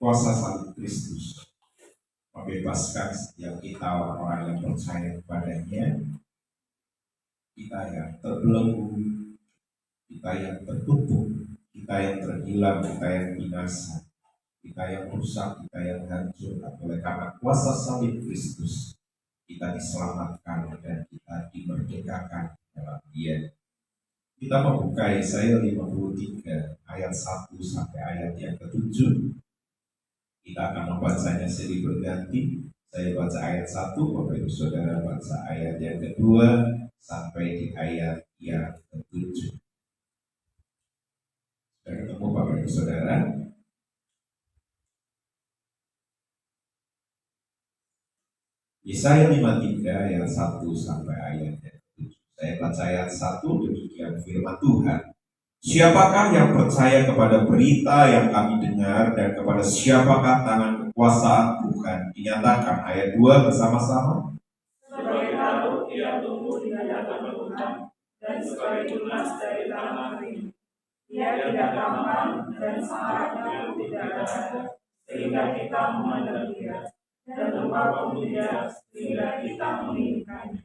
Kuasa salib Kristus membebaskan setiap kita orang-orang yang percaya kepadanya, kita yang terbelenggu, kita yang tertutup, kita yang terhilang, kita yang binasa, kita yang rusak, kita yang hancur. Oleh karena kuasa salib Kristus, kita diselamatkan dan kita dimerdekakan dalam Dia. Kita membuka Yesaya 53 ayat 1 sampai ayat yang ke-7. Kita akan membacanya silih berganti. Saya baca ayat 1, Bapak Ibu Saudara baca ayat yang kedua sampai di ayat yang ke-7. Sudah ketemu Bapak Ibu Saudara? Yesaya 53 ayat 1 sampai ayat yang ke-7. Saya baca ayat 1, demikian firman Tuhan. Siapakah yang percaya kepada berita yang kami dengar, dan kepada siapakah tangan kekuasaan Tuhan dinyatakan? Ayat 2 bersama-sama. Sebagai tahu ia tumbuh di hadapan Tuhan, dan sebagai tunas dari tanah kering. Ia tidak tampan dan saraknya tidak ada, sehingga kita memandang dia, dan lupa pemuda sehingga kita menginginkannya.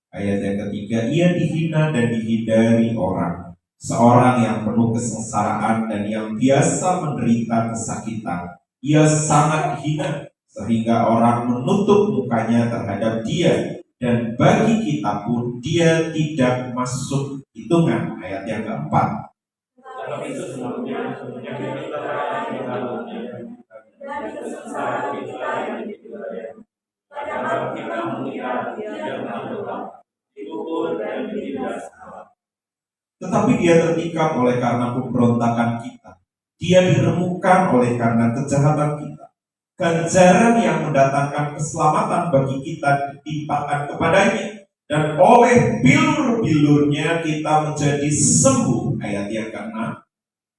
Ayat yang ketiga, ia dihina dan dihindari orang, seorang yang penuh kesengsaraan dan yang biasa menderita kesakitan. Ia sangat hina sehingga orang menutup mukanya terhadap dia, dan bagi kita pun dia tidak masuk hitungan. Ayat yang keempat. Tetapi sesungguhnya penyakit kita yang dialaminya, dan kesengsaraan kita yang dipikirkan. Padahal kita mengira dia telah berubah, dipukul dan ditindas Allah. Tetapi dia tertikam oleh karena pemberontakan kita, dia diremukkan oleh karena kejahatan kita. Ganjaran yang mendatangkan keselamatan bagi kita ditimpakan kepadanya, dan oleh bilur-bilurnya kita menjadi sembuh. Ayat yang ke-6.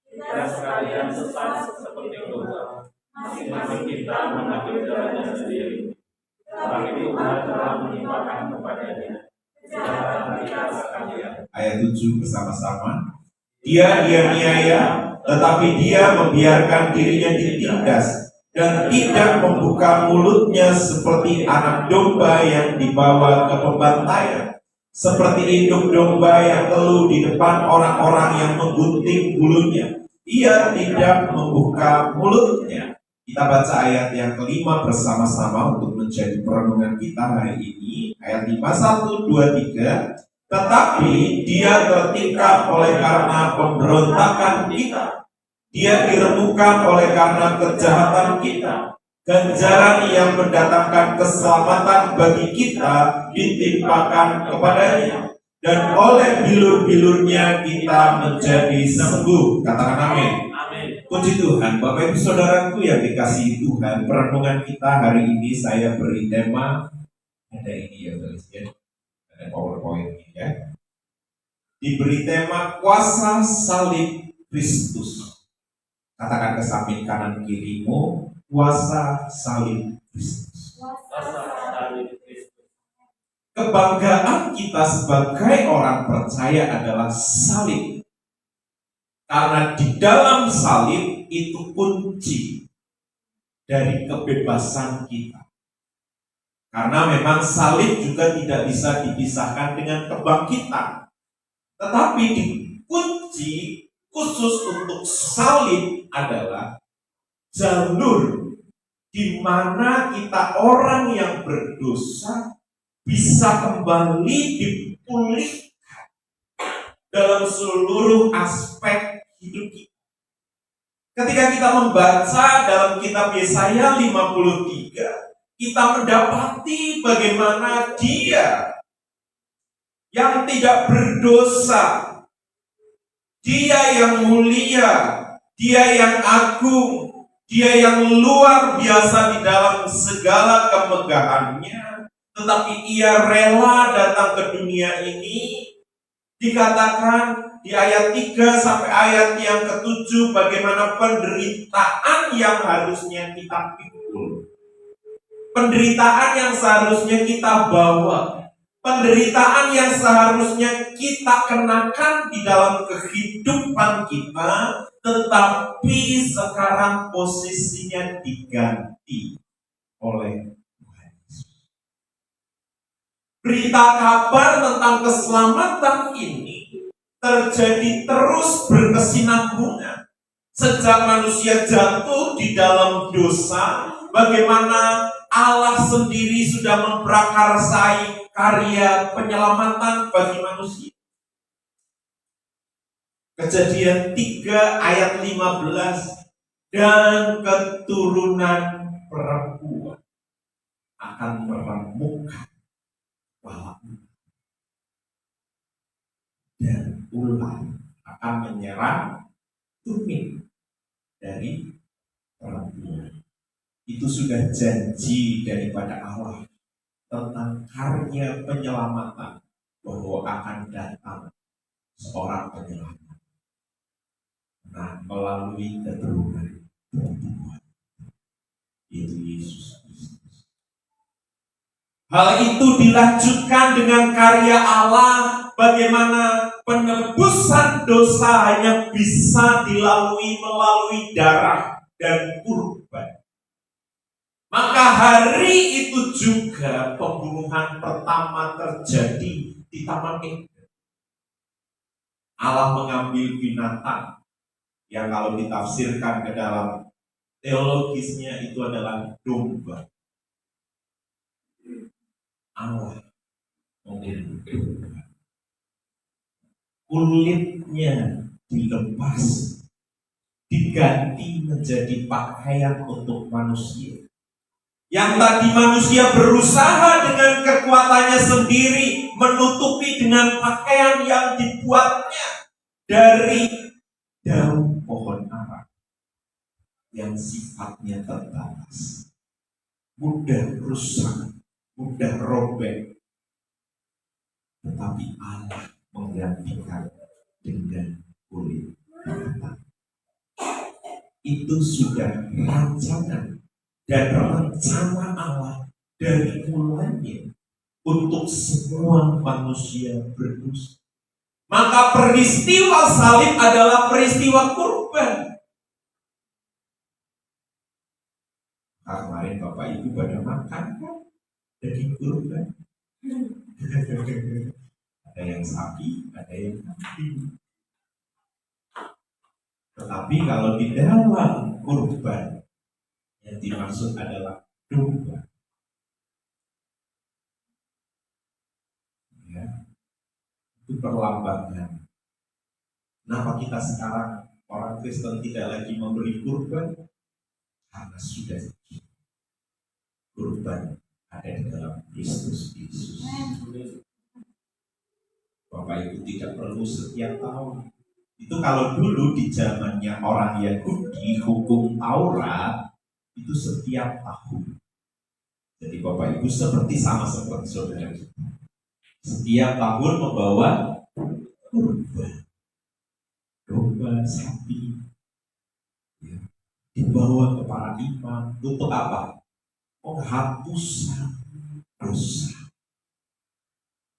Kita sekalian sesat seperti domba, masing-masing kita mengambil jalannya sendiri. Tetapi Tuhan telah menimpakan kepadanya kejahatan kita sekalian. Ayat 7 bersama-sama. Dia dianiaya, tetapi dia membiarkan dirinya ditindas, dan tidak membuka mulutnya seperti anak domba yang dibawa ke pembantaian, seperti induk domba yang keluh di depan orang-orang yang menggunting bulunya. Ia tidak membuka mulutnya. Kita baca ayat yang kelima bersama-sama untuk menjadi perenungan kita hari ini. Ayat 5, 1, 2, 3. Tetapi dia tertikam oleh karena pemberontakan kita, dia diremukkan oleh karena kejahatan kita. Ganjaran yang mendatangkan keselamatan bagi kita ditimpakan kepadanya, dan oleh bilur-bilurnya kita menjadi sembuh. Katakan amin. Puji Tuhan. Bapak Ibu Saudaraku yang dikasihi Tuhan, perenungan kita hari ini saya beri tema, ada ini ya tulisnya, ada PowerPoint ini ya. Diberi tema kuasa salib Kristus. Katakan ke samping kanan kirimu, kuasa salib Kristus. Kebanggaan kita sebagai orang percaya adalah salib. Karena di dalam salib itu kunci dari kebebasan kita. Karena memang salib juga tidak bisa dipisahkan dengan kebangkitan. Tetapi kunci khusus untuk salib adalah jalur di mana kita orang yang berdosa bisa kembali dipulihkan dalam seluruh aspek hidup kita. Ketika kita membaca dalam kitab Yesaya 53, kita mendapati bagaimana dia yang tidak berdosa, dia yang mulia, dia yang agung, dia yang luar biasa di dalam segala kemegahannya, tetapi ia rela datang ke dunia ini. Dikatakan di ayat 3 sampai ayat yang ke-7 bagaimana penderitaan yang harusnya kita pikul, penderitaan yang seharusnya kita bawa, penderitaan yang seharusnya kita kenakan di dalam kehidupan kita, tetapi sekarang posisinya diganti oleh Tuhan Yesus. Berita kabar tentang keselamatan ini terjadi terus berkesinambungan. Sejak manusia jatuh di dalam dosa, bagaimana Allah sendiri sudah memprakarsai karya penyelamatan bagi manusia. Kejadian 3 ayat 15, dan keturunan perempuan akan meremukkan kepala dan ular akan menyerang tumit dari perempuan. Itu sudah janji daripada Allah tentang karya penyelamatan, bahwa akan datang seorang penyelamat. Nah, melalui keturunan perempuan, yaitu Yesus Kristus. Hal itu dilanjutkan dengan karya Allah, bagaimana penebusan dosa hanya bisa dilalui melalui darah dan kurban. Maka hari itu juga pembunuhan pertama terjadi di Taman Eden. Allah mengambil binatang yang kalau ditafsirkan ke dalam teologisnya itu adalah domba. Allah mengambil domba. Kulitnya dilepas, diganti menjadi pakaian untuk manusia. Yang tadi manusia berusaha dengan kekuatannya sendiri menutupi dengan pakaian yang dibuatnya dari daun pohon ara yang sifatnya terbatas, mudah rusak, mudah robek. Tetapi Allah menggantikan dengan kulit binatang. Itu sudah rancangan dan rencana Allah dari mulanya untuk semua manusia berdosa. Maka peristiwa salib adalah peristiwa kurban. Kemarin Bapak Ibu pada makan daging kurban. Ada yang sapi, ada yang kambing. Tetapi kalau di dalam kurban, yang dimaksud adalah domba. Ya, itu perlambangan. Kenapa kita sekarang orang Kristen tidak lagi memberi kurban? Karena sudah kurban ada di dalam Kristus Yesus. Bapak Ibu tidak perlu setiap tahun. Itu kalau dulu di zamannya orang Yahudi, hukum Taurat itu setiap tahun. Jadi Bapak Ibu seperti sama seperti saudara kita. Setiap tahun membawa kurban, domba, sapi, ya, dibawa ke para imam untuk apa? Penghapusan dosa.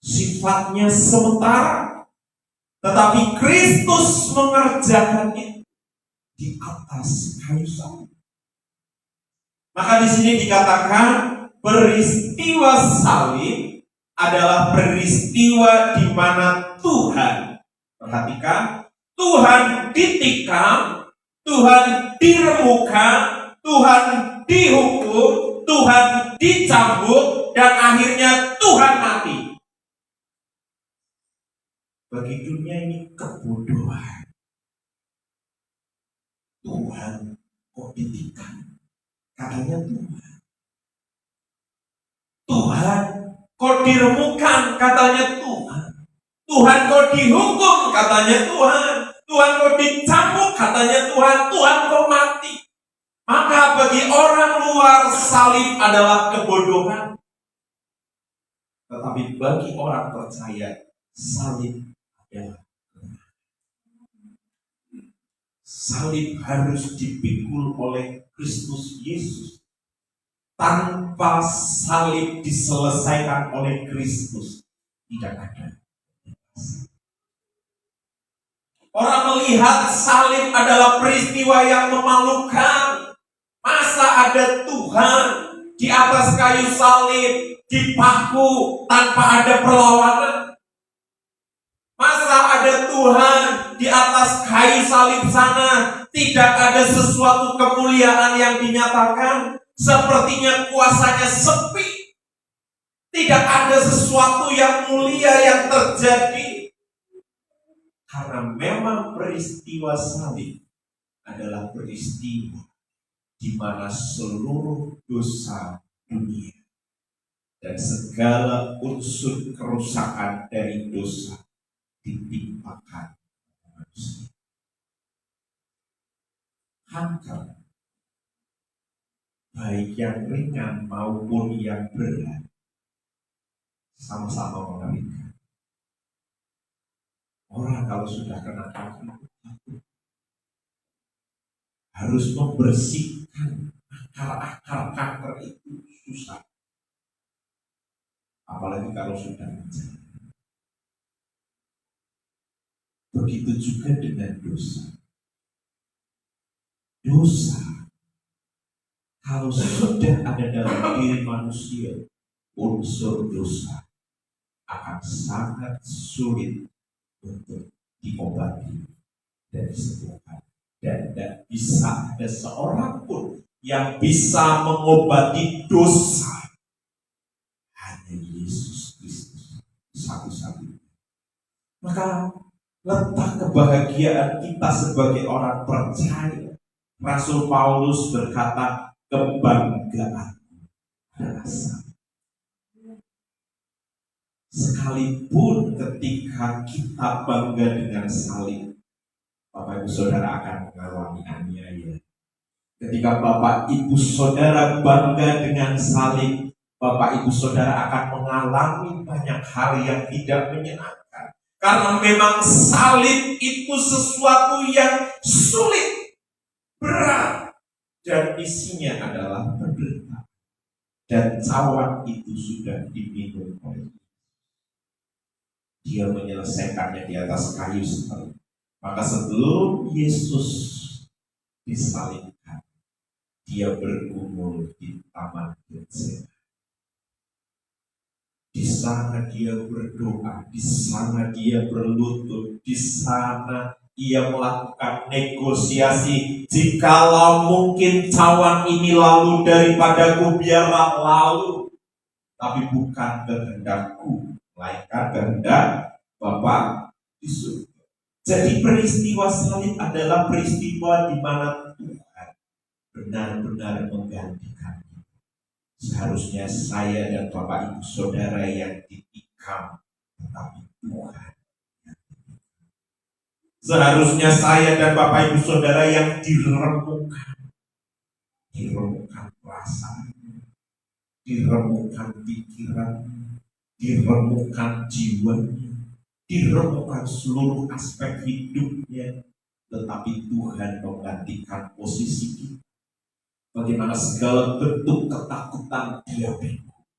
Sifatnya sementara, tetapi Kristus mengerjakan itu di atas kayu salib. Maka di sini dikatakan peristiwa salib adalah peristiwa di mana Tuhan, perhatikan, Tuhan ditikam, Tuhan diremukkan, Tuhan dihukum, Tuhan dicambuk, dan akhirnya Tuhan mati. Bagi dunia ini kebodohan. Tuhan kok ditikam? Katanya Tuhan. Tuhan kok diremukkan? Katanya Tuhan. Tuhan kok dihukum? Katanya Tuhan. Tuhan kok dicambuk? Katanya Tuhan. Tuhan kok mati? Maka bagi orang luar salib adalah kebodohan. Tetapi bagi orang percaya salib adalah kebenaran. Salib harus dipikul oleh Kristus Yesus. Tanpa salib diselesaikan oleh Kristus, Tidak ada. Orang melihat salib adalah peristiwa yang memalukan. Masa ada Tuhan di atas kayu salib, dipaku tanpa ada perlawanan? Masa ada Tuhan di atas kayu salib sana, tidak ada sesuatu kemuliaan yang dinyatakan? Sepertinya kuasanya sepi. Tidak ada sesuatu yang mulia yang terjadi. Karena memang peristiwa salib adalah peristiwa di mana seluruh dosa dunia dan segala unsur kerusakan dari dosa ditimpakan manusia. Hankam, baik yang ringan maupun yang berat, sama-sama mengerikan. Orang kalau sudah kena kanker harus membersihkan akar-akar kanker itu susah. Apalagi kalau sudah menjadi. Begitu juga dengan dosa. Dosa, kalau sudah ada dalam diri manusia, unsur dosa akan sangat sulit untuk diobati dan disembuhkan. Dan tidak bisa ada seorang pun yang bisa mengobati dosa. Hanya Yesus Kristus satu-satunya. Maka letak kebahagiaan kita sebagai orang percaya. Rasul Paulus berkata, kebanggaan rasa. Sekalipun ketika kita bangga dengan salib, Bapak Ibu Saudara akan mengalami aniaya. Ketika Bapak Ibu Saudara bangga dengan salib, Bapak Ibu Saudara akan mengalami banyak hal yang tidak menyenangkan. Karena memang salib itu sesuatu yang sulit, berat, dan isinya adalah penderitaan. Dan cawan itu sudah diminum oleh Dia menyelesaikannya di atas kayu salib. Maka sebelum Yesus disalibkan, Dia bergumul di Taman Getsemani. Di sana Dia berdoa, di sana Dia berlutut, di sana Ia melakukan negosiasi. Jikalau mungkin cawan ini lalu daripadaku, biarlah lalu. Tapi bukan kehendakku, melainkan kehendak Bapa di surga. Jadi peristiwa salib adalah peristiwa di mana Tuhan benar-benar menggantikan. Seharusnya saya dan Bapak Ibu Saudara yang ditikam, tetapi Tuhan. Seharusnya saya dan Bapak Ibu Saudara yang diremukkan perasaan, diremukkan pikiran, diremukkan jiwanya, diremukkan seluruh aspek hidupnya, tetapi Tuhan menggantikan posisi kita. Bagaimana segala bentuk ketakutan Dia pikul,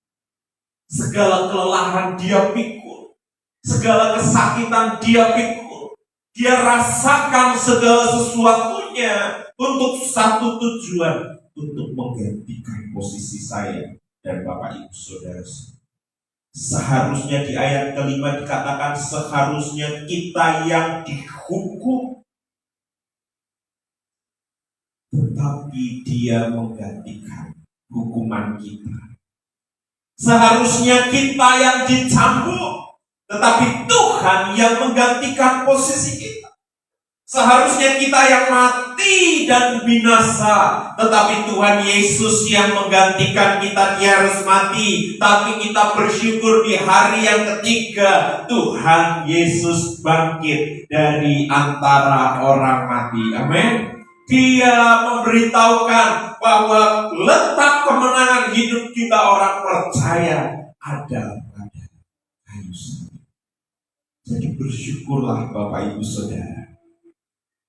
segala kelelahan Dia pikul, segala kesakitan Dia pikul. Dia rasakan segala sesuatunya untuk satu tujuan, untuk menggantikan posisi saya dan Bapak Ibu Saudara. Seharusnya di ayat kelima dikatakan seharusnya kita yang dihukum, tetapi Dia menggantikan hukuman kita. Seharusnya kita yang dicambuk, tetapi Tuhan yang menggantikan posisi kita. Seharusnya kita yang mati dan binasa, tetapi Tuhan Yesus yang menggantikan kita. Dia harus mati, tapi kita bersyukur di hari yang ketiga Tuhan Yesus bangkit dari antara orang mati. Amin. Dia memberitahukan bahwa letak kemenangan hidup kita orang percaya ada pada kayu salib. Jadi bersyukurlah Bapak Ibu Saudara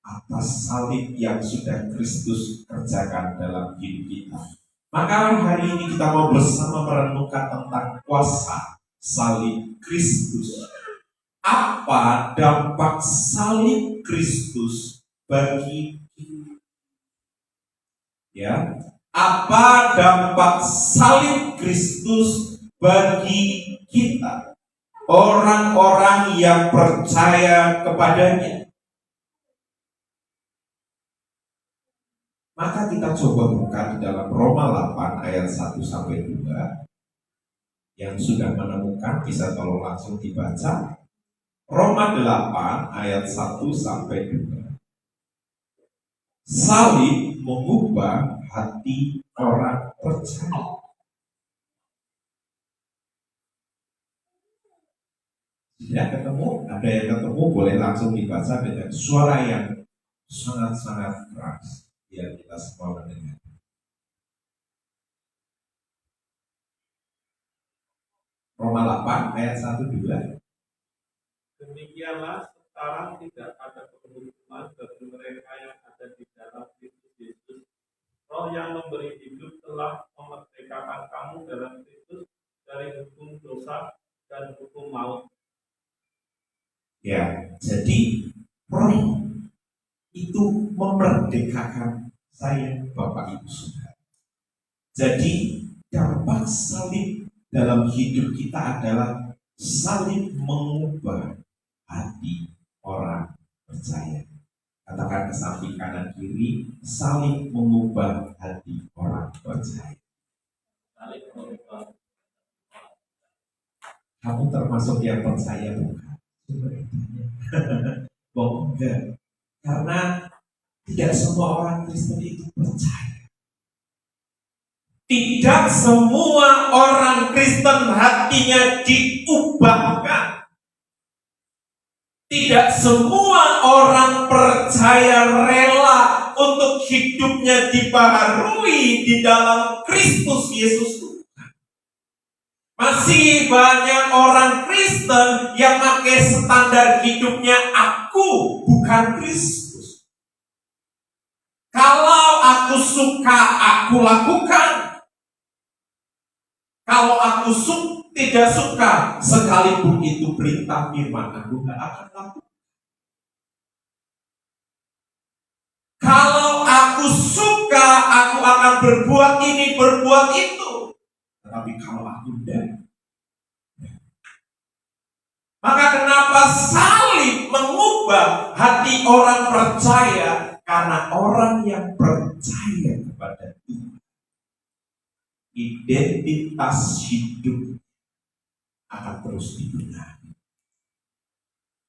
atas salib yang sudah Kristus kerjakan dalam hidup kita. Maka hari ini kita mau bersama merenungkan tentang kuasa salib Kristus. Apa dampak salib Kristus bagi kita? Ya, apa dampak salib Kristus bagi kita, orang-orang yang percaya kepadanya? Maka kita coba buka di dalam Roma 8 ayat 1 sampai 2. Yang sudah menemukan bisa tolong langsung dibaca. Roma 8 ayat 1 sampai 2. Salib mengubah hati orang percaya. Sudah ketemu? Ada yang ketemu? Boleh langsung dibaca dengan suara yang sangat-sangat keras biar kita semua mendengar. Roma 8 ayat 1-2. Demikianlah sekarang tidak ada penghukuman bagi mereka yang ada di dalam Kristus Yesus. Roh yang memberi hidup telah memerdekakan kamu dalam Kristus dari hukum dosa dan hukum maut. Ya, jadi roh itu memerdekakan saya, Bapak Ibu Saudara. Jadi dampak salib dalam hidup kita adalah salib mengubah hati orang percaya. Katakan ke samping kanan kiri, salib mengubah hati orang percaya. Kamu termasuk yang percaya bukan? Bohong enggak? Karena tidak semua orang Kristen itu percaya. Tidak semua orang Kristen hatinya diubahkan. Tidak semua orang percaya rela untuk hidupnya dibaharui di dalam Kristus Yesus. Masih banyak orang Kristen yang pakai standar hidupnya aku, bukan Kristus. Kalau aku suka, aku lakukan. Kalau aku tidak suka, sekalipun itu perintah firman, aku tidak akan lakukan. Kalau aku suka, aku akan berbuat ini, berbuat itu. Tetapi kalau aku tidak, maka kenapa salib mengubah hati orang percaya? Karena orang yang percaya kepada Tuhan, identitas hidup akan terus dibenahi.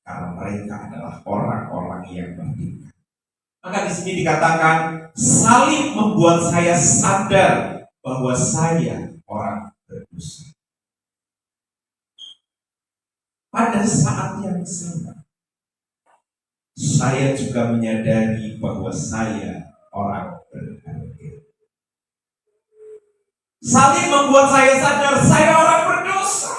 Karena mereka adalah orang-orang yang merdeka. Maka di sini dikatakan salib membuat saya sadar bahwa saya orang berdosa. Pada saat yang sama, saya juga menyadari bahwa saya orang berharga. Salib membuat saya sadar saya orang berdosa.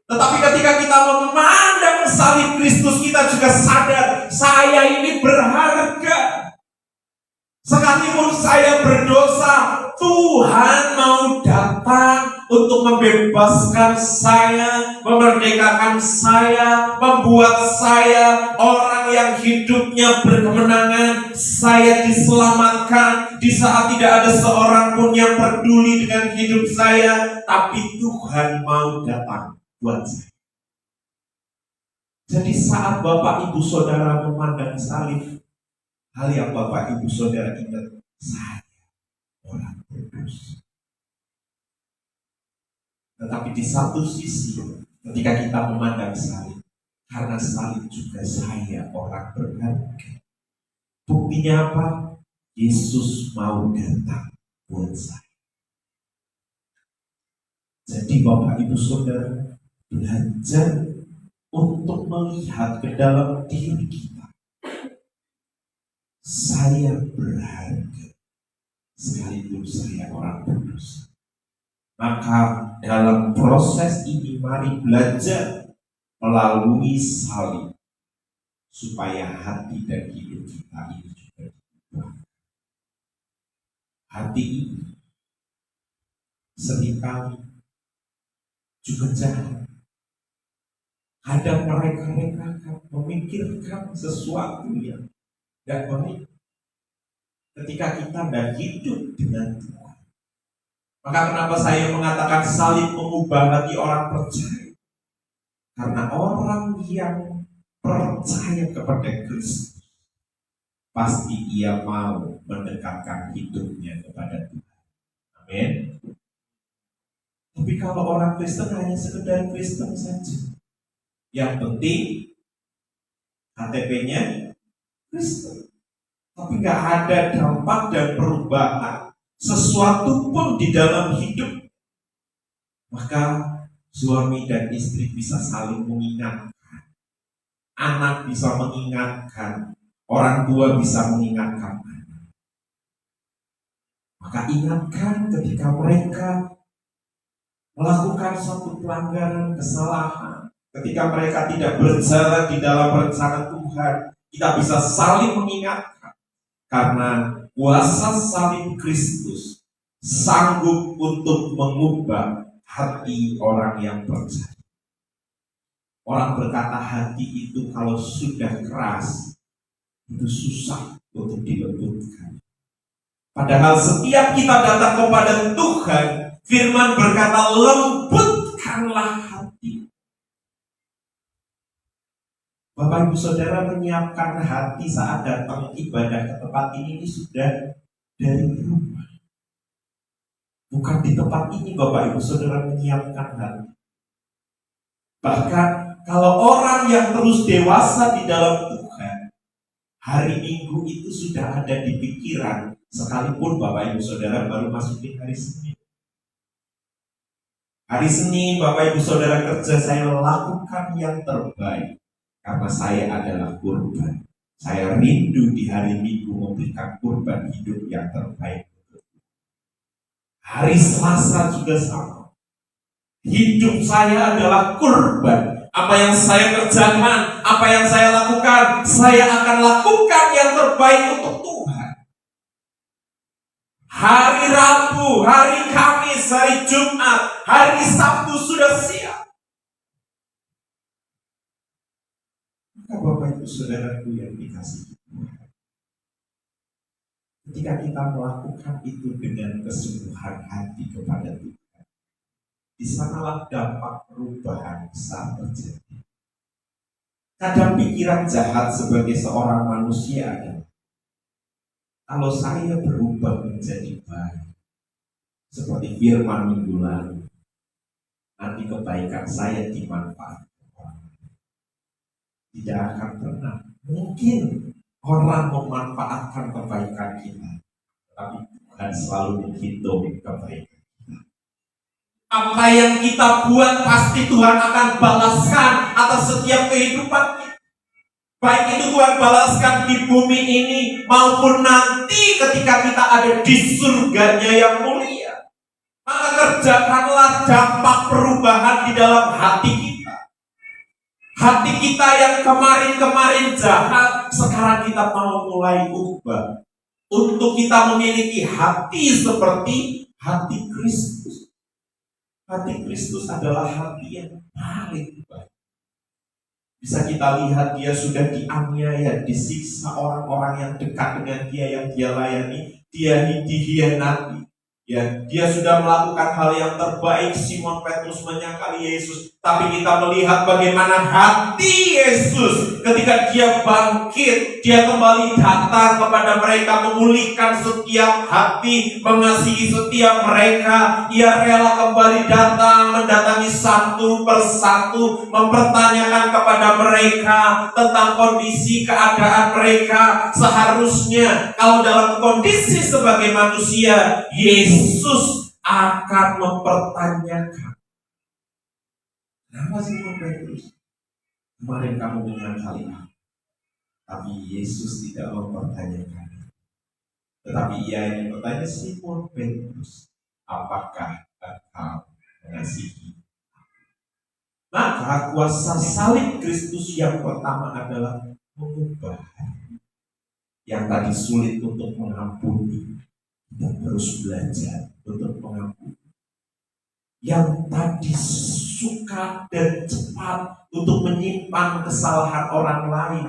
Tetapi ketika kita memandang salib Kristus, kita juga sadar saya ini berharga. Sekalipun saya berdosa, Tuhan mau datang untuk membebaskan saya, memerdekakan saya, membuat saya orang yang hidupnya berkemenangan. Saya diselamatkan di saat tidak ada seorang pun yang peduli dengan hidup saya, tapi Tuhan mau datang buat saya. Jadi saat Bapak Ibu Saudara memandang salib, hal yang Bapak Ibu Saudara ingat, saya orang berdosa. Tetapi di satu sisi, ketika kita memandang salib, karena salib juga saya orang berharga. Buktinya apa? Yesus mau datang buat saya. Jadi Bapak Ibu Saudara, belajar untuk melihat ke dalam diri kita. Saya berharga, sekalipun saya orang berdosa. Maka dalam proses ini mari belajar melalui salib, supaya hati dan hidup kita ini juga diubah. Hati ini seringkali juga jahat. Ada mereka akan memikirkan sesuatu yang tidak baik ketika kita tidak hidup dengan Tuhan. Maka kenapa saya mengatakan salib mengubah hati orang percaya? Karena orang yang percaya kepada Kristus pasti ia mau mendekatkan hidupnya kepada Tuhan. Amin. Tapi kalau orang Kristen hanya sekedar Kristen saja, yang penting KTP-nya Kristen, tapi nggak ada dampak dan perubahan sesuatu pun di dalam hidup, maka suami dan istri bisa saling mengingatkan, anak bisa mengingatkan, orang tua bisa mengingatkan anak. Maka ingatkan ketika mereka melakukan suatu pelanggaran, kesalahan, ketika mereka tidak berjalan di dalam rencana Tuhan, kita bisa saling mengingatkan. Karena kuasa salib Kristus sanggup untuk mengubah hati orang yang percaya. Orang berkata hati itu kalau sudah keras, itu susah untuk dilembutkan. Padahal setiap kita datang kepada Tuhan, firman berkata lembutkanlah hati. Bapak Ibu Saudara menyiapkan hati saat datang ibadah ke tempat ini sudah dari rumah. Bukan di tempat ini Bapak Ibu Saudara menyiapkan hati. Bahkan kalau orang yang terus dewasa di dalam Tuhan, hari Minggu itu sudah ada di pikiran, sekalipun Bapak Ibu Saudara baru masukin hari Senin. Hari Senin Bapak Ibu Saudara kerja, saya lakukan yang terbaik. Karena saya adalah kurban. Saya rindu di hari Minggu memberikan kurban hidup yang terbaik. Hari Selasa juga sama. Hidup saya adalah kurban. Apa yang saya kerjakan, apa yang saya lakukan, saya akan lakukan yang terbaik untuk Tuhan. Hari Rabu, hari Kamis, hari Jumat, hari Sabtu sudah siap. Bapak Ibu Saudaraku yang dikasihi Tuhan, ketika kita melakukan itu dengan kesungguhan hati kepada Tuhan, di sanalah dampak perubahan besar terjadi. Kadang pikiran jahat sebagai seorang manusia adalah, kalau saya berubah menjadi baik, seperti firman minggu lalu, nanti kebaikan saya dimanfaatkan. Tidak akan pernah mungkin orang memanfaatkan kebaikan kita, tapi Tuhan selalu menghitung kebaikan kita. Apa yang kita buat pasti Tuhan akan balaskan atas setiap kehidupan kita. Baik itu Tuhan balaskan di bumi ini maupun nanti ketika kita ada di surganya yang mulia. Maka kerjakanlah dampak perubahan di dalam hati kita. Hati kita yang kemarin-kemarin jahat, sekarang kita mau mulai ubah. Untuk kita memiliki hati seperti hati Kristus. Hati Kristus adalah hati yang paling baik. Bisa kita lihat dia sudah dianiaya, disiksa orang-orang yang dekat dengan dia, yang dia layani. Dia dihianati. Ya, dia sudah melakukan hal yang terbaik. Simon Petrus menyangkali Yesus, tapi kita melihat bagaimana hati Yesus ketika dia bangkit, dia kembali datang kepada mereka, memulihkan setiap hati, mengasihi setiap mereka. Ia rela kembali datang, mendatangi satu persatu, mempertanyakan kepada mereka tentang kondisi keadaan mereka. Seharusnya kalau dalam kondisi sebagai manusia, Yesus akan mempertanyakan, kenapa sih Petrus? Kemarin kamu menyangkali aku. Tapi Yesus tidak mempertanyakan. Tetapi ia yang bertanya, Simon Petrus, apakah engkau mengasihi? Maka kuasa salib Kristus yang pertama adalah mengubah. Yang tadi sulit untuk mengampuni, kita terus belajar untuk mengampuni. Yang tadi suka dan cepat untuk menyimpan kesalahan orang lain.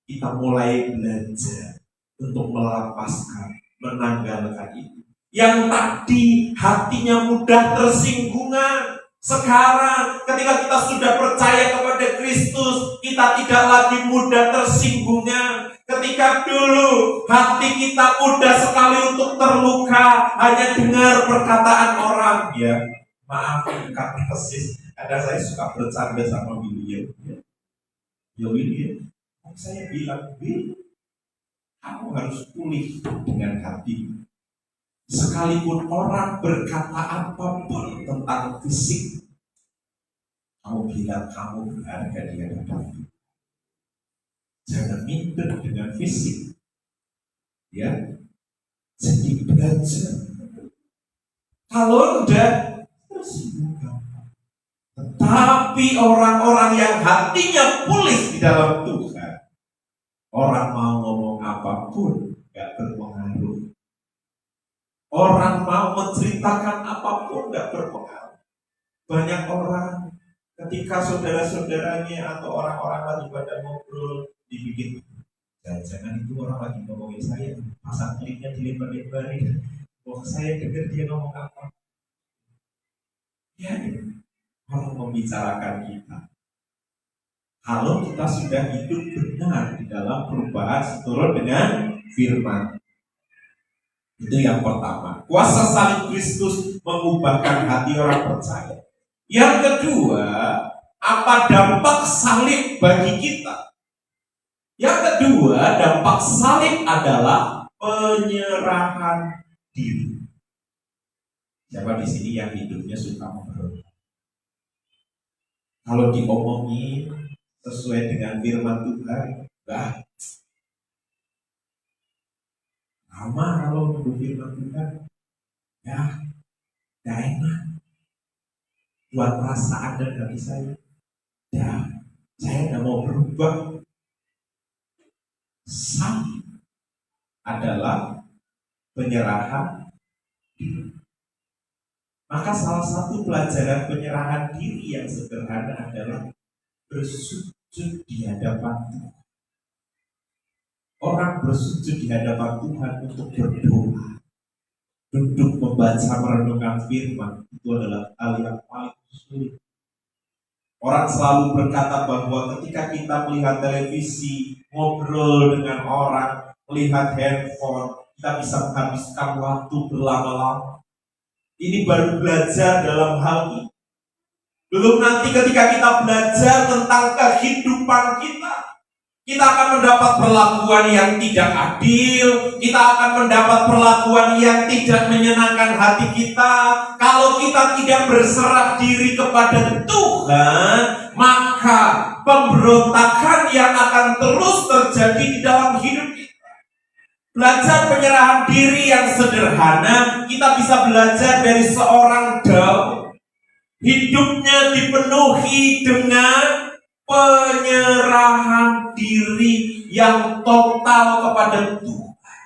Kita mulai belajar untuk melepaskan, menanggalkan itu. Yang tadi hatinya mudah tersinggungan, sekarang ketika kita sudah percaya kepada Kristus, kita tidak lagi mudah tersinggungan. Ketika dulu hati kita mudah sekali untuk terluka hanya dengar perkataan orang. Ya, maaf kata persis. Ada saya suka bercanda sama William. Ya William, saya bilang, Will, kamu harus pulih dengan hati. Sekalipun orang berkata apapun tentang fisik, kamu bilang kamu berharga di hadapan Tuhan. Jangan minder dengan fisik. Ya, jadi belajar. Kalau enggak, tersinggung. Tetapi orang-orang yang hatinya pulih di dalam Tuhan, orang mau ngomong apapun gak berpengaruh. Orang mau menceritakan apapun gak berpengaruh. Banyak orang ketika saudara-saudaranya atau orang-orang lagi pada ngobrol dibikin, jangan itu orang lagi ngomongin saya, pasang klipnya dilebar-lebarin. Wah, saya dengar dia ngomong apa. Ya, orang membicarakan kita. Kalau kita sudah hidup benar di dalam perubahan seturut dengan firman. Itu yang pertama. Kuasa salib Kristus mengubahkan hati orang percaya. Yang kedua, apa dampak salib bagi kita? Yang kedua, dampak salib adalah penyerahan diri. Siapa di sini yang hidupnya suka memberontak? Kalau diomongin sesuai dengan firman Tuhan, lama kalau menurut firman Tuhan, ya, gak enak. Buat perasaan dan hati saya, ya, saya gak mau berubah. Salib adalah penyerahan diri. Maka salah satu pelajaran penyerahan diri yang sederhana adalah bersujud di hadapan Tuhan. Orang bersujud di hadapan Tuhan untuk berdoa, duduk membaca merenungkan firman, itu adalah hal yang paling sulit. Orang selalu berkata bahwa ketika kita melihat televisi, ngobrol dengan orang, melihat handphone, kita bisa menghabiskan waktu berlama-lama. Ini baru belajar dalam hal ini. Belum nanti ketika kita belajar tentang kehidupan kita akan mendapat perlakuan yang tidak adil, kita akan mendapat perlakuan yang tidak menyenangkan hati kita. Kalau kita tidak berserah diri kepada Tuhan, maka pemberontakan yang akan terus terjadi di dalam hidup kita. Belajar penyerahan diri yang sederhana, kita bisa belajar dari seorang Daud. Hidupnya dipenuhi dengan penyerahan diri yang total kepada Tuhan.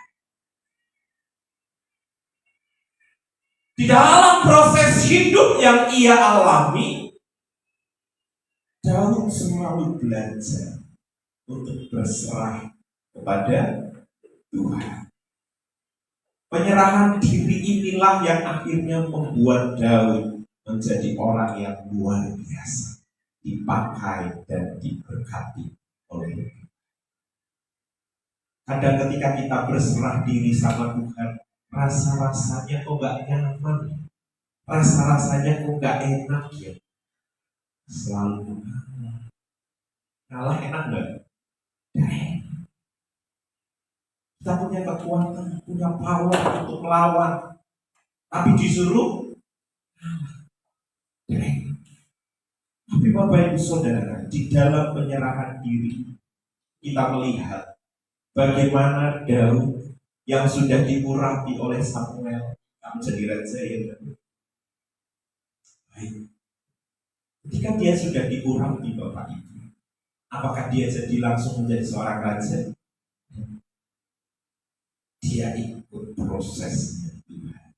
Di dalam proses hidup yang ia alami, Daud selalu belajar untuk berserah kepada Tuhan. Penyerahan diri inilah yang akhirnya membuat Daud menjadi orang yang luar biasa, dipakai dan diberkati oleh Tuhan. Kadang ketika kita berserah diri sama Tuhan, rasa-rasanya kok gak nyaman, rasa-rasanya kok gak enak ya. Selalu kalah enak gak? Kita punya kekuatan, punya power untuk melawan, tapi disuruh Tapi Bapak Ibu Saudara, di dalam penyerahan diri kita melihat bagaimana Daud yang sudah diurapi oleh Samuel menjadi raja ya. Baik. Ketika dia sudah diurapi Bapak Ibu, apakah dia jadi langsung menjadi seorang raja? Dia ikut prosesnya Tuhan.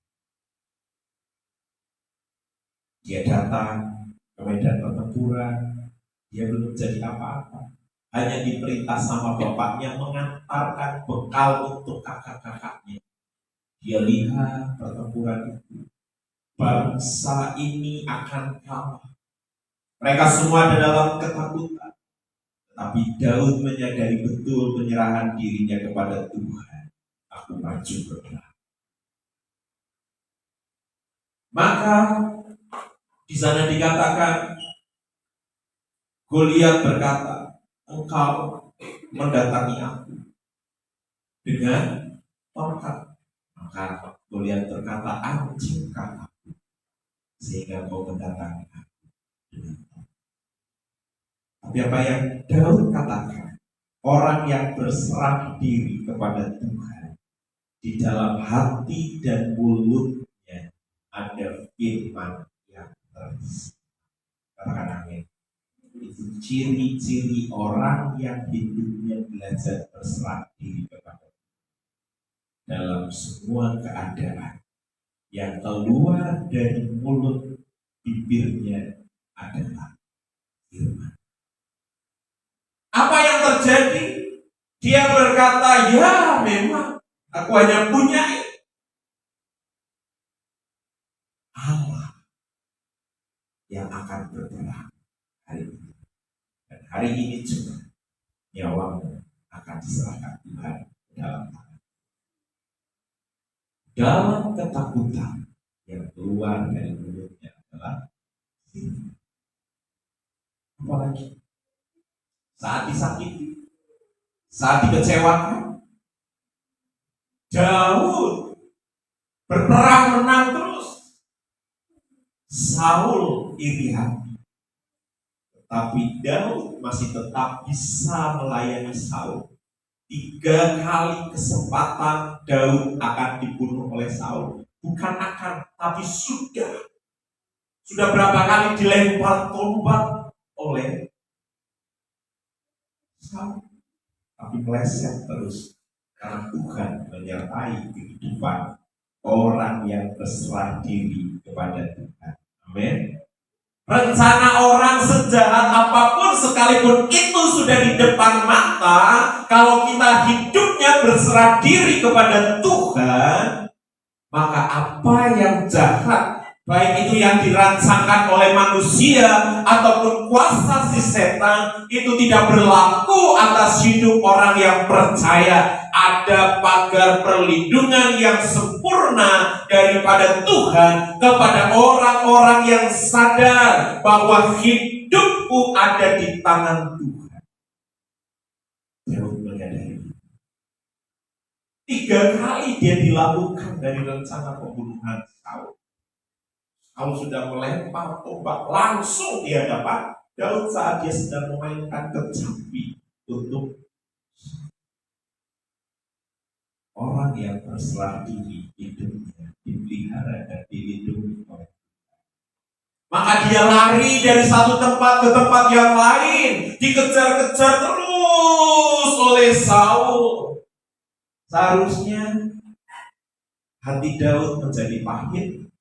Dia datang ke medan pertempuran. Dia belum jadi apa-apa. Hanya diperintah sama bapaknya mengantarkan bekal untuk kakak-kakaknya. Dia lihat pertempuran itu. Bangsa ini akan kalah. Mereka semua ada dalam ketakutan. Tapi Daud menyadari betul penyerahan dirinya kepada Tuhan. Aku maju berperang. Maka di sana dikatakan, Goliat berkata, engkau mendatangi aku dengan tongkat. Maka Goliat berkata, anjingkan aku, sehingga kau mendatangi aku dengan tongkat. Tapi apa yang Daud katakan, orang yang berserah diri kepada Tuhan, di dalam hati dan mulutnya ada firman yang terisi. Katakan amin. Itu ciri-ciri orang yang hidupnya belajar berserah diri kepada Tuhan. Dalam semua keadaan, yang keluar dari mulut bibirnya adalah firman. Apa yang terjadi? Dia berkata, ya memang aku hanya punya Allah yang akan berperang hari ini. Dan hari ini juga nyawamu akan diserahkan Tuhan dalam tangan. Dalam ketakutan yang keluar dari mulutnya adalah firman. Apalagi saat disakiti, saat dikecewakan, Daud berperang menang terus. Saul iri hati, tetapi Daud masih tetap bisa melayani Saul. 3 kali kesempatan Daud akan dibunuh oleh Saul. Bukan akan, tapi sudah berapa kali dilempar tombak oleh Saul, tapi meleset terus karena Tuhan menyertai kehidupan orang yang berserah diri kepada Tuhan. Amin. Rencana orang sejahat apapun sekalipun itu sudah di depan mata, kalau kita hidupnya berserah diri kepada Tuhan, maka apa yang jahat, baik itu yang dirancangkan oleh manusia ataupun kuasa si setan, itu tidak berlaku atas hidup orang yang percaya. Ada pagar perlindungan yang sempurna daripada Tuhan kepada orang-orang yang sadar bahwa hidupku ada di tangan Tuhan. Daud menyadari 3 kali dia dilakukan dari rencana pembunuhan Saul. Saul sudah melempar tombak langsung di hadapan Daud saat dia sedang memainkan kecapi untuk orang yang berserah diri, hidupnya dipelihara dan dilindungi oleh Tuhan. Maka dia lari dari satu tempat ke tempat yang lain, dikejar-kejar terus oleh Saul. Seharusnya hati Daud menjadi pahit,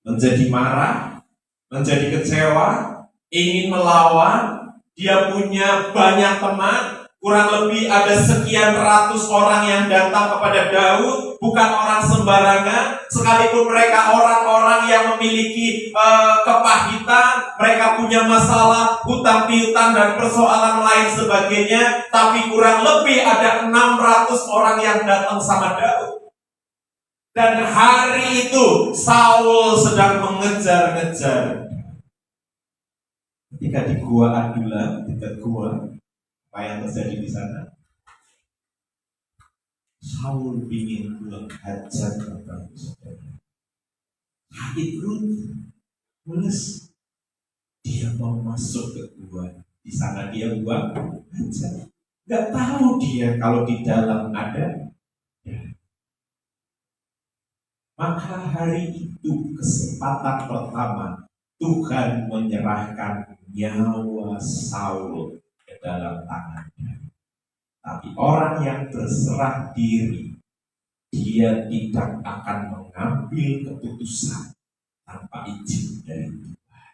menjadi marah, menjadi kecewa, ingin melawan. Dia punya banyak teman, kurang lebih ada sekian ratus orang yang datang kepada Daud, bukan orang sembarangan, sekalipun mereka orang-orang yang memiliki kepahitan, mereka punya masalah, hutang piutang dan persoalan lain sebagainya, tapi kurang lebih ada 600 orang yang datang sama Daud. Dan hari itu Saul sedang mengejar-ngejar. Ketika di gua Adulam, dekat gua, apa yang terjadi di sana? Saul ingin pulang hajar Bapak Saudara. Sakit perut, mules. Dia mau masuk ke gua. Di sana dia buang hajar. Gak tahu dia kalau di dalam ada. Maka hari itu kesempatan pertama Tuhan menyerahkan nyawa Saul ke dalam tangannya. Tapi orang yang berserah diri, dia tidak akan mengambil keputusan tanpa izin dari Tuhan.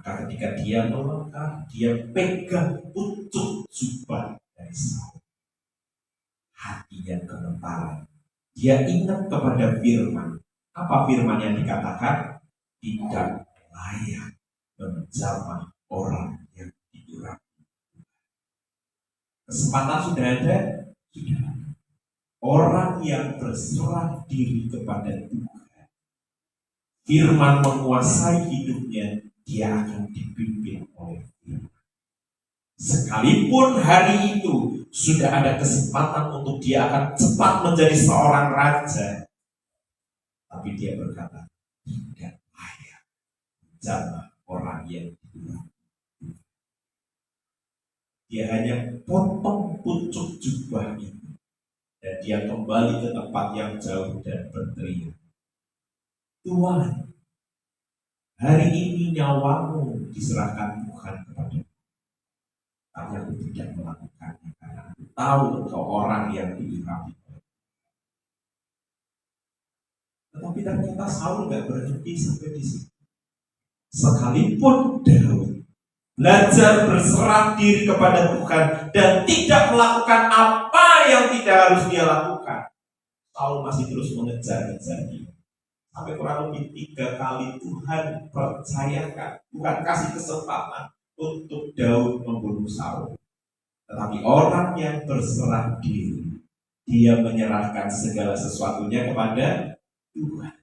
Maka ketika dia melangkah, dia pegang pucuk jubah dari Saul. Hatinya gemetaran. Dia ingat kepada firman. Apa firman yang dikatakan? Tidak layak menjamah orang yang diurapi. Kesempatan sudah ada? Sudah. Orang yang berserah diri kepada Tuhan, firman menguasai hidupnya, dia akan dipimpin oleh firman. Sekalipun hari itu sudah ada kesempatan untuk dia akan cepat menjadi seorang raja, tapi dia berkata, tidak layak menjamah orang yang diurapi. Dia hanya potong pucuk jubah itu, dan dia kembali ke tempat yang jauh dan berteriak, Tuhan, hari ini nyawamu diserahkan Tuhan kepadaku. Tapi aku tidak melakukannya karena aku tahu engkau orang yang diurapi. Tetapi ternyata Saul gak berhenti sampai di situ. Sekalipun Daud belajar berserah diri kepada Tuhan dan tidak melakukan apa yang tidak harus dia lakukan, Saul masih terus mengejar-ngejar dia. Sampai kurang lebih 3 kali Tuhan percayakan, Tuhan kasih kesempatan untuk Daud membunuh Saul. Tetapi orang yang berserah diri, dia menyerahkan segala sesuatunya kepada Tuhan.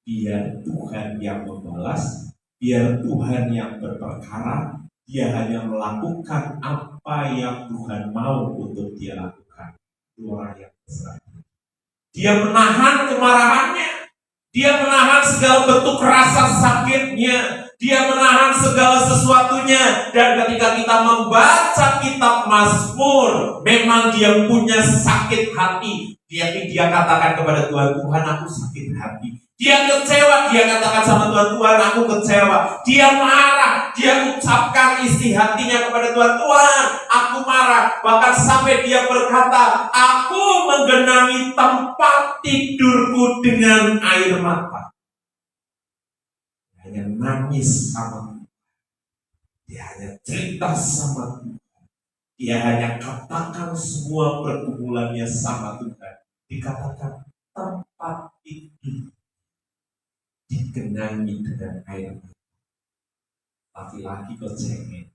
Biar Tuhan yang membalas, biar Tuhan yang berperkara, dia hanya melakukan apa yang Tuhan mau untuk dia lakukan. Itu orang yang berserah diri. Dia menahan kemarahannya, dia menahan segala bentuk rasa sakitnya, dia menahan segala sesuatunya. Dan ketika kita membaca kitab Mazmur, memang dia punya sakit hati. Dia katakan kepada Tuhan, Tuhan aku sakit hati. Dia kecewa, dia katakan sama Tuhan, Tuhan aku kecewa. Dia marah, dia ucapkan isi hatinya kepada Tuhan, Tuhan aku marah. Bahkan sampai dia berkata, aku menggenangi tempat tidurku dengan air mata. Hanya nangis sama Tuhan. Dia hanya cerita sama Tuhan. Dia hanya katakan semua pergumulannya sama Tuhan. Dikatakan tempat tidur digenangi dengan air mata. Laki-laki kok cengeng.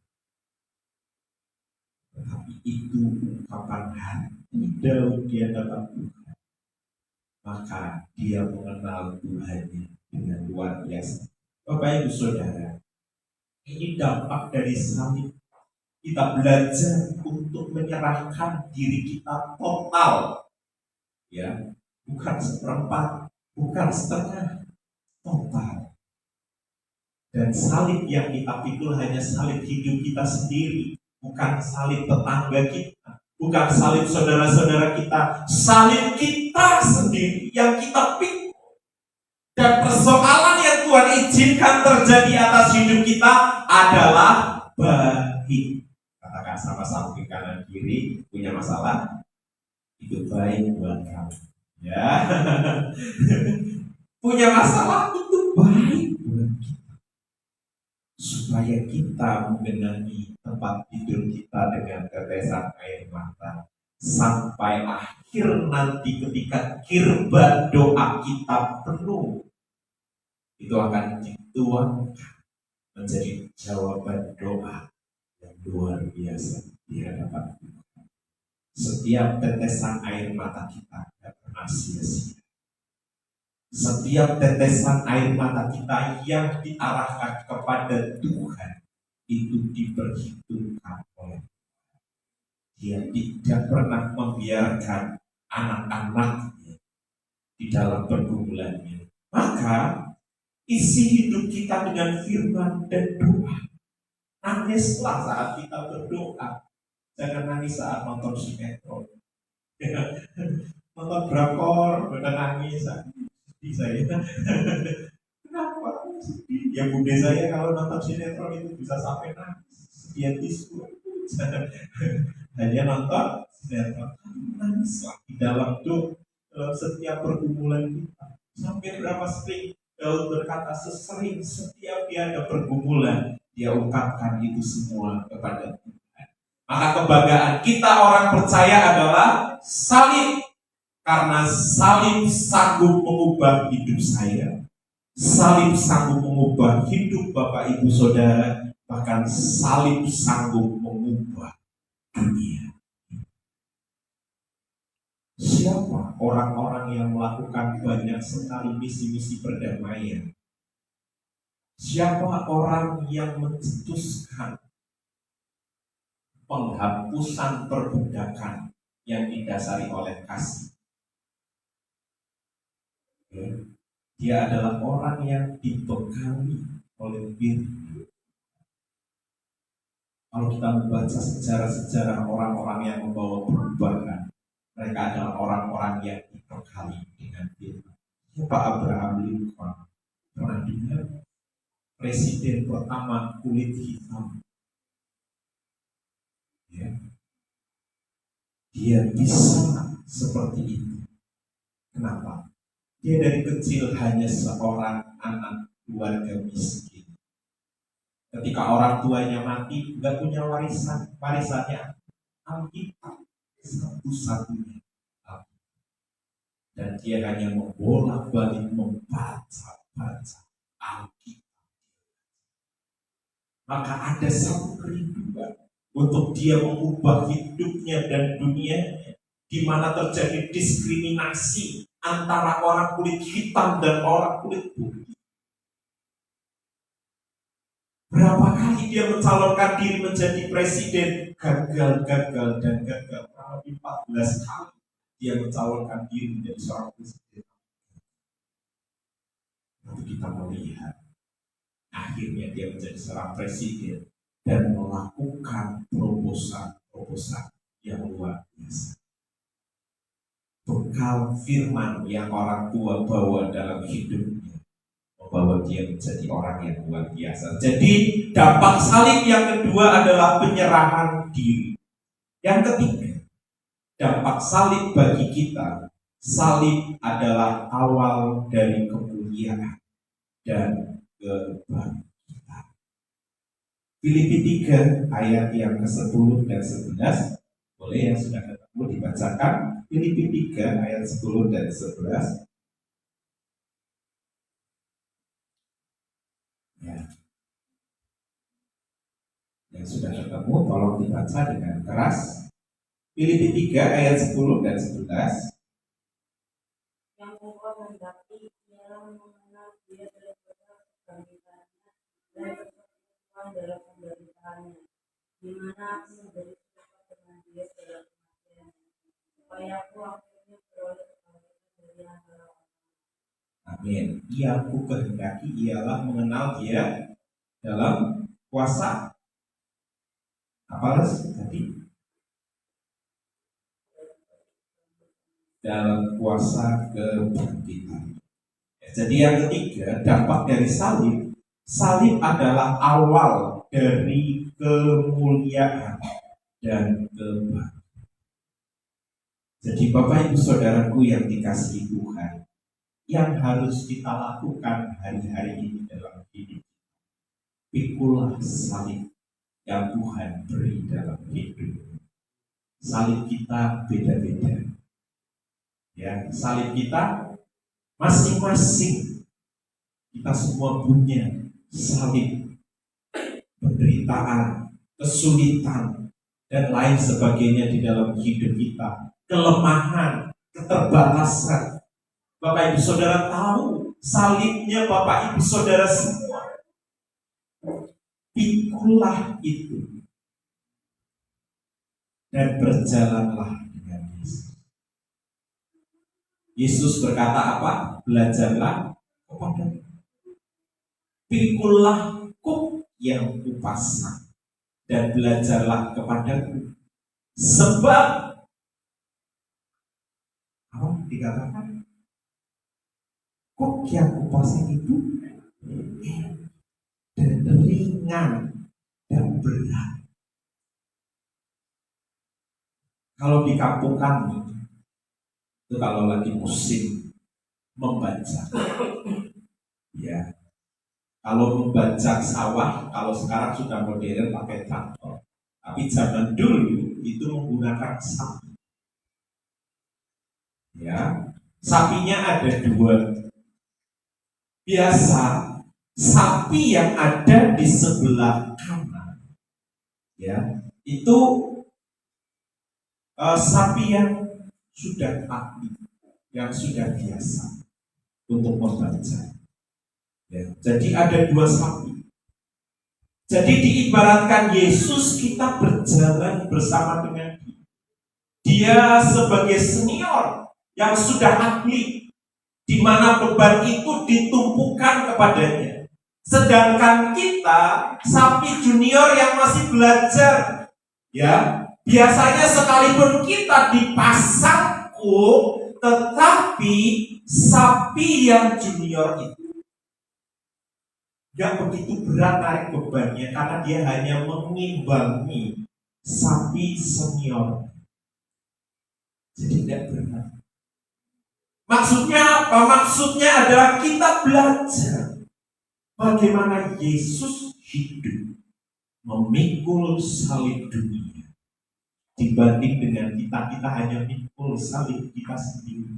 Tetapi itu ungkapan hati Daud di hadapan Tuhan. Maka dia mengenal Tuhannya dengan luar biasa. Bapak Ibu Saudara, ini dampak dari salib. Kita belajar untuk menyerahkan diri kita total. Ya, bukan seperempat, bukan setengah, total. Dan salib yang kita pikul hanya salib hidup kita sendiri, bukan salib tetangga kita, bukan salib saudara-saudara kita, salib kita sendiri yang kita pikul. Dan persoalan yang Tuhan izinkan terjadi atas hidup kita adalah baik. Katakan sama-sama di kanan kiri, punya masalah, itu baik buat kamu. Ya, punya masalah itu baik buat kita, supaya kita menggenangi tempat tidur kita dengan tetesan air mata sampai akhir nanti ketika kirbat doa kita penuh, itu akan dituangkan menjadi jawaban doa yang luar biasa di hadapan Tuhan. Setiap tetesan air mata kita tidak pernah sia-sia. Setiap tetesan air mata kita yang diarahkan kepada Tuhan itu diperhitungkan oleh Tuhan. Dia tidak pernah membiarkan anak-anaknya di dalam pergumulannya. Maka isi hidup kita dengan firman dan doa. Nangislah saat kita berdoa. Jangan nangis saat nonton sinetron. Nonton drakor, udah nangis. Sedih saya. Kenapa sedih? Ya bude saya kalau nonton sinetron itu bisa sampai nangis. Dia tisu. Hanya nonton sinetron. Nangislah di dalam tuh, dalam setiap pergumulan kita. Sampai berapa sering Daud berkata setiap dia ada pergumulan, dia ungkapkan itu semua kepada Tuhan. Maka kebanggaan kita orang percaya adalah salib. Karena salib sanggup mengubah hidup saya. Salib sanggup mengubah hidup Bapak Ibu Saudara. Bahkan salib sanggup mengubah dunia. Siapa orang-orang yang melakukan banyak sekali misi-misi perdamaian? Siapa orang yang mencetuskan penghapusan perbudakan yang didasari oleh kasih? Dia adalah orang yang dibekali oleh firman. Kalau kita membaca sejarah-sejarah orang-orang yang membawa perubahan, mereka adalah orang-orang yang dibekali dengan firman. Pak Abraham Lincoln, pernah dengar? Presiden pertama kulit hitam. Ya. Dia bisa seperti itu. Kenapa? Dia dari kecil hanya seorang anak keluarga miskin. Ketika orang tuanya mati, nggak punya warisannya Alkitab satu-satunya. Dan dia hanya membolak-balik membaca Alkitab. Maka ada satu kerinduan untuk dia mengubah hidupnya dan dunianya, di mana terjadi diskriminasi antara orang kulit hitam dan orang kulit putih. Berapa kali dia mencalonkan diri menjadi presiden, gagal. Kurang lebih 14 kali dia mencalonkan diri menjadi seorang presiden. Nanti kita melihat, akhirnya dia menjadi seorang presiden dan melakukan terobosan yang luar biasa. Bekal firman yang orang tua bawa dalam hidupnya membawa dia menjadi orang yang luar biasa. Jadi dampak salib yang kedua adalah penyerahan diri. Yang ketiga, dampak salib bagi kita, salib adalah awal dari kemuliaan dan kebangkitan. Filipi 3 ayat yang ke-10 dan 11, boleh yang sudah ketemu dibacakan. Filipi 3 ayat 10 dan 11. Ya. Yang sudah ketemu tolong dibaca dengan keras. Filipi 3 ayat 10 dan 11. Yang engkau hendaki ialah mengenal dia daripada kebangkitannya dan persekutuan dalam penderitaannya, di mana aku menjadi serupa dengan dia dalam kematiannya, supaya aku akhirnya beroleh kebangkitan dari antara orang. Amin. Yang aku kehendaki ialah mengenal dia dalam kuasa apa tadi? Dalam kuasa kebangkitan. Jadi yang ketiga, dampak dari salib. Salib adalah awal dari kemuliaan dan kebangkitan. Jadi Bapak Ibu Saudaraku yang dikasihi Tuhan, yang harus kita lakukan hari-hari ini dalam hidup, pikulah salib yang Tuhan beri dalam hidup. Salib kita beda-beda. Ya, salib kita masing-masing. Kita semua punya salib, penderitaan, kesulitan, dan lain sebagainya di dalam hidup kita. Kelemahan, keterbatasan. Bapak Ibu Saudara tahu salibnya Bapak Ibu Saudara semua. Pikulah itu dan berjalanlah dengan Yesus. Yesus berkata apa? Belajarlah kepada. Pikulah kuk yang kupasang dan belajarlah kepadaku. Sebab apa dikatakan? Kuk yang kupasang itu dan ringan dan berat. Kalau di kampung kami itu kalau lagi musim membaca, Ya, kalau membajak sawah, kalau sekarang sudah modern pakai traktor. Tapi zaman dulu itu menggunakan sapi. Ya, sapinya ada dua. Biasa sapi yang ada di sebelah kanan, ya, itu sapi yang sudah mati, yang sudah biasa untuk membaca. Ya, jadi ada dua sapi. Jadi diibaratkan Yesus kita berjalan bersama dengan dia. Dia sebagai senior yang sudah ahli, di mana beban itu ditumpukan kepadanya. Sedangkan kita sapi junior yang masih belajar, ya, biasanya sekalipun kita dipasangku, tetapi sapi yang junior itu gak begitu berat narik bebannya karena dia hanya mengimbangi sapi senior. Jadi tidak berat. Maksudnya apa? Maksudnya adalah kita belajar bagaimana Yesus hidup memikul salib dunia dibanding dengan kita hanya memikul salib kita sendiri.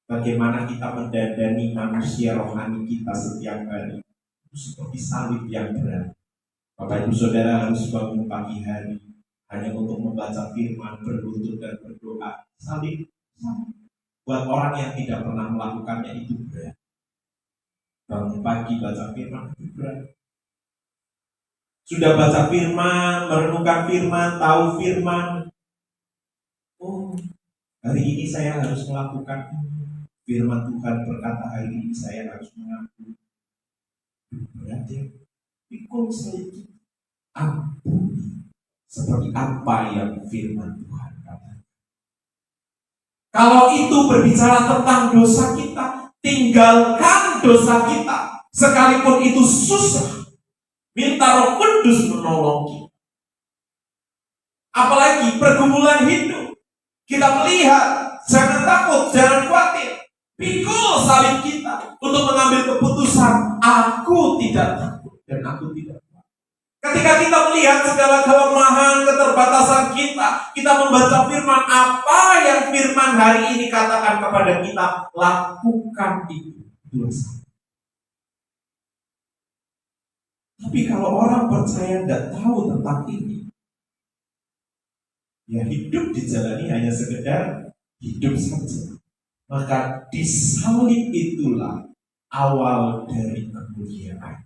Bagaimana kita mendandani manusia rohani kita setiap hari itu seperti salib yang berat. Bapak Ibu Saudara harus bangun pagi hari hanya untuk membaca firman, berlutut dan berdoa. Salib. Buat orang yang tidak pernah melakukannya itu berat. Bangun pagi baca firman itu berat. Sudah baca firman, merenungkan firman, tahu firman. Oh, hari ini saya harus melakukan firman Tuhan berkata hari ini saya harus mengaku. Berat ya. Pikul salib. Ampuni. Seperti apa yang firman Tuhan katakan. Kalau itu berbicara tentang dosa kita, tinggalkan dosa kita. Sekalipun itu susah, minta Roh Kudus menolong kita. Apalagi pergumulan hidup, kita melihat, jangan takut, jangan khawatir. Pikul salib kita untuk mengambil keputusan. Aku tidak takut dan aku tidak. Ketika kita melihat segala kelemahan, keterbatasan kita membaca firman, apa yang firman hari ini katakan kepada kita, lakukan itu. Dosa. Tapi kalau orang percaya tidak tahu tentang ini, ya hidup dijalani hanya sekedar hidup saja. Maka disalib itulah awal dari kemuliaan.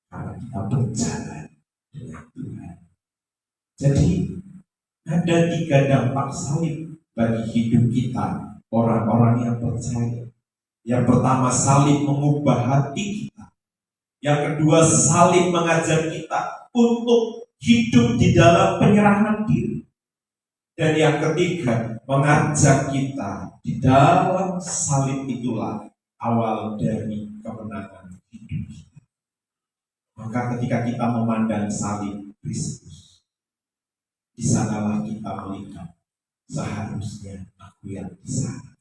Karena kita berjalan dengan Tuhan. Jadi ada 3 dampak salib bagi hidup kita, orang-orang yang percaya. Yang pertama, salib mengubah hati kita. Yang kedua, salib mengajar kita untuk hidup di dalam penyerahan diri. Dan yang ketiga, mengajak kita di dalam salib itulah awal dari kemenangan hidup kita. Maka ketika kita memandang salib Kristus, di sanalah kita melihat seharusnya aku yang di sana.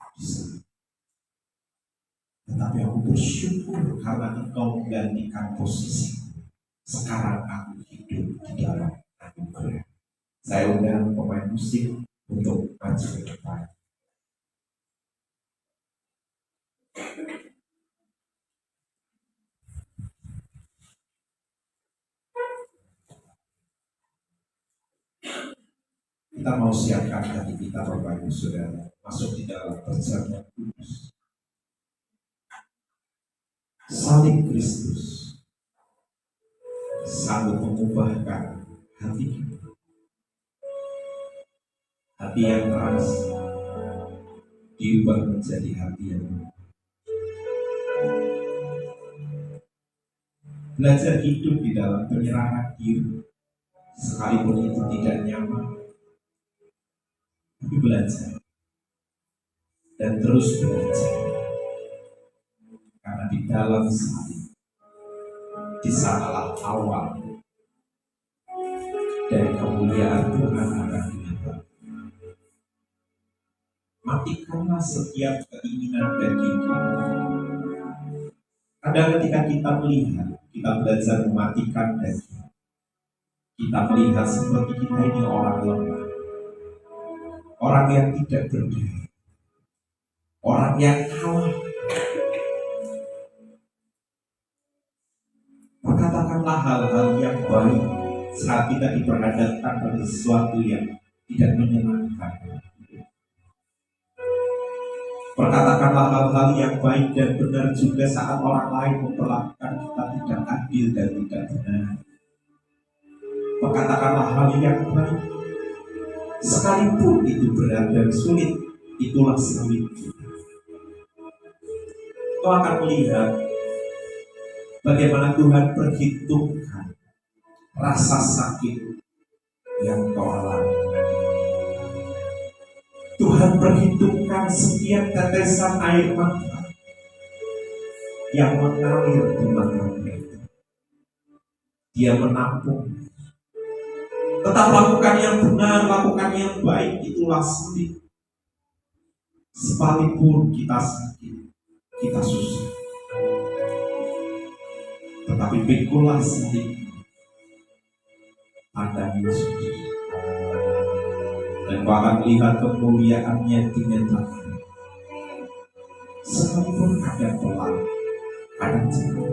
Tetapi aku bersyukur karena Engkau menggantikan posisiku. Sekarang aku hidup di dalam anugerah. Saya undang pemain musik untuk maju ke depan. Kita mau siapkan hati kita, Bapak Ibu Saudara, masuk di dalam perjamuan kudus. Salib Kristus sanggup mengubahkan hati kita. Hati yang keras diubah menjadi hati yang lembut. Belajar hidup di dalam penyerahan diri, sekalipun itu tidak nyaman, tapi belajar dan terus belajar. Karena di dalam salib, di sanalah awal dari kemuliaan Tuhan akan dinyatakan. Matikanlah setiap keinginan dan kita. Kadang ketika kita melihat, kita belajar mematikan daging. Kita melihat seperti kita ini orang lemah, orang yang tidak berdaya, orang yang kalah. Katakanlah hal-hal yang baik saat kita diperhadapkan pada sesuatu yang tidak menyenangkan. Perkatakanlah hal-hal yang baik dan benar juga saat orang lain memperlakukan kita tidak adil dan tidak benar. Perkatakanlah hal yang baik, sekalipun itu berat dan sulit, itulah salib kita. Kau akan melihat bagaimana Tuhan perhitungkan rasa sakit yang kau alami. Tuhan perhitungkan setiap tetesan air mata yang mengalir di matamu. Dia menampung. Tetap lakukan yang benar, lakukan yang baik, itulah salib. Sekalipun kita sakit, kita susah, tetapi pikulah salib pada Yesus, dan kau akan melihat kemuliaannya dinyatakan. Sekalipun kadang pelan, kadang cepat,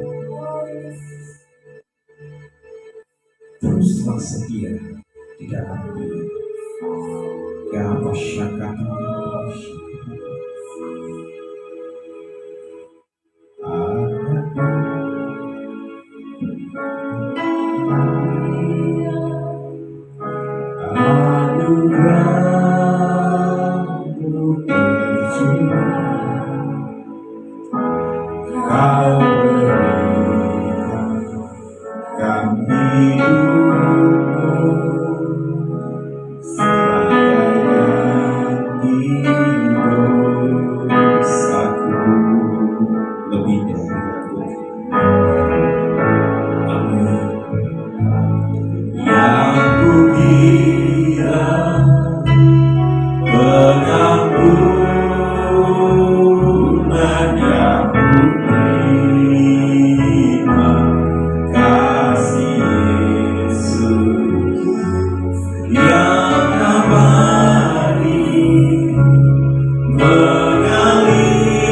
teruslah setia di dalam Dia. Ya masyarakat anugerah-Mu tercurah, Kau berikan kami hidupmu sebagai dosaku lebih dari aku. Amin. Yang ku kira